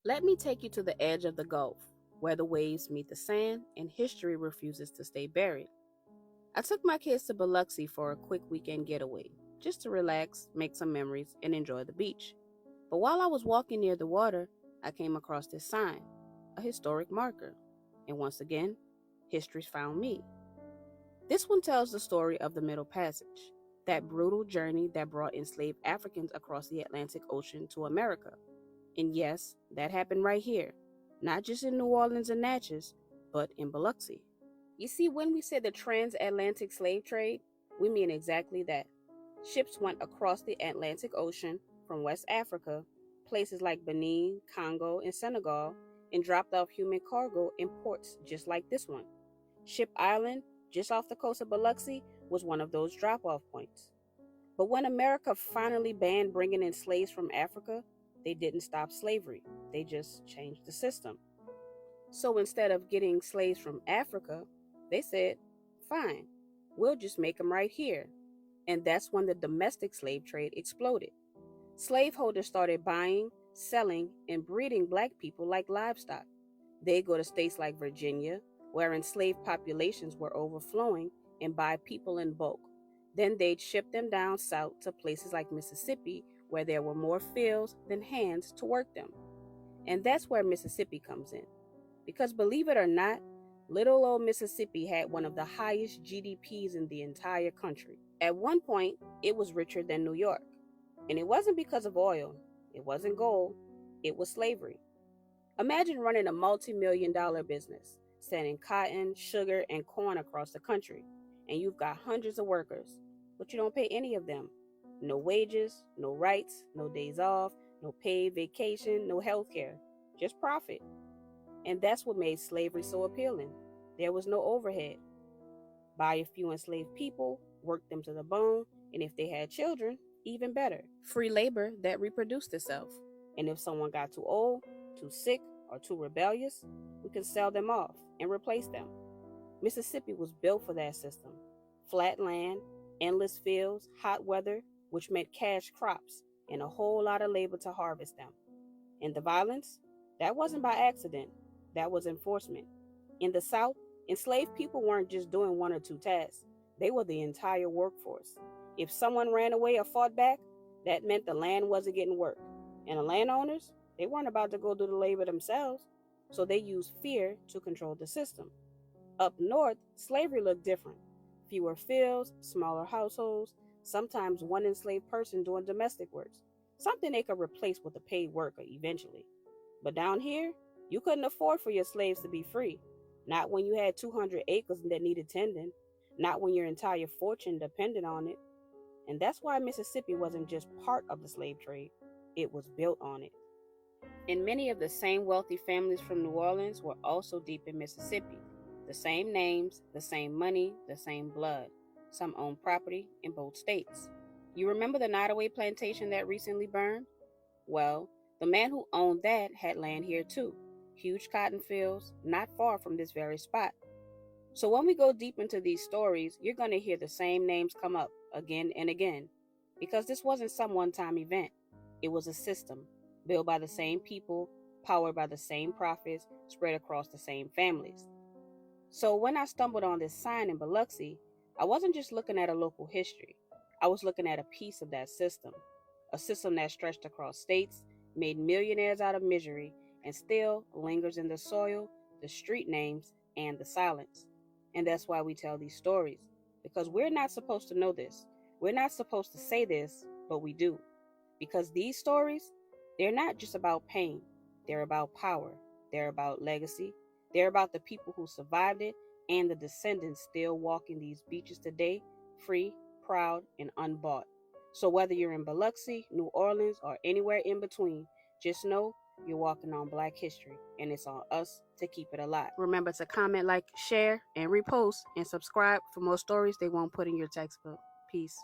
Let me take you to the edge of the Gulf, where the waves meet the sand and history refuses to stay buried. I took my kids to Biloxi for a quick weekend getaway, just to relax, make some memories, and enjoy the beach. But while I was walking near the water, I came across this sign, a historic marker. And once again, history's found me. This one tells the story of the Middle Passage, that brutal journey that brought enslaved Africans across the Atlantic Ocean to America. And yes, that happened right here, not just in New Orleans and Natchez, but in Biloxi. You see, when we say the transatlantic slave trade, we mean exactly that. Ships went across the Atlantic Ocean from West Africa, places like Benin, Congo, and Senegal, and dropped off human cargo in ports just like this one. Ship Island, just off the coast of Biloxi, was one of those drop off points. But when America finally banned bringing in slaves from Africa, they didn't stop slavery, they just changed the system. So instead of getting slaves from Africa, they said, fine, we'll just make them right here. And that's when the domestic slave trade exploded. Slaveholders started buying, selling, and breeding black people like livestock. They go to states like Virginia, where enslaved populations were overflowing, and buy people in bulk. Then they'd ship them down south to places like Mississippi, where there were more fields than hands to work them. And that's where Mississippi comes in. Because believe it or not, little old Mississippi had one of the highest GDPs in the entire country. At one point, it was richer than New York. And it wasn't because of oil, it wasn't gold, it was slavery. Imagine running a multi-million-dollar business, sending cotton, sugar, and corn across the country, and you've got hundreds of workers, but you don't pay any of them. No wages, no rights, no days off, no paid vacation, no health care, just profit. And that's what made slavery so appealing. There was no overhead. Buy a few enslaved people, work them to the bone, and if they had children, even better. Free labor that reproduced itself. And if someone got too old, too sick, or too rebellious, we could sell them off and replace them. Mississippi was built for that system. Flat land, endless fields, hot weather, which meant cash crops, and a whole lot of labor to harvest them. And the violence? That wasn't by accident, that was enforcement. In the South, enslaved people weren't just doing one or two tasks, they were the entire workforce. If someone ran away or fought back, that meant the land wasn't getting worked. And the landowners, they weren't about to go do the labor themselves, so they used fear to control the system. Up north, slavery looked different. Fewer fields, smaller households, sometimes one enslaved person doing domestic works, something they could replace with a paid worker eventually. But down here, you couldn't afford for your slaves to be free. Not when you had 200 acres that needed tending, not when your entire fortune depended on it. And that's why Mississippi wasn't just part of the slave trade, it was built on it. And many of the same wealthy families from New Orleans were also deep in Mississippi. The same names, the same money, the same blood. Some owned property in both states. You remember the Nottoway plantation that recently burned? Well, the man who owned that had land here too. Huge cotton fields, not far from this very spot. So when we go deep into these stories, you're going to hear the same names come up again and again. Because this wasn't some one time event, it was a system built by the same people, powered by the same profits, spread across the same families. So when I stumbled on this sign in Biloxi, I wasn't just looking at a local history, I was looking at a piece of that system. A system that stretched across states, made millionaires out of misery, and still lingers in the soil, the street names, and the silence. And that's why we tell these stories, because we're not supposed to know this. We're not supposed to say this, but we do. Because these stories, they're not just about pain, they're about power, they're about legacy, they're about the people who survived it and the descendants still walking these beaches today, free, proud, and unbought. So whether you're in Biloxi, New Orleans, or anywhere in between, just know you're walking on Black history, and it's on us to keep it alive. Remember to comment, like, share, and repost, and subscribe for more stories they won't put in your textbook. Peace.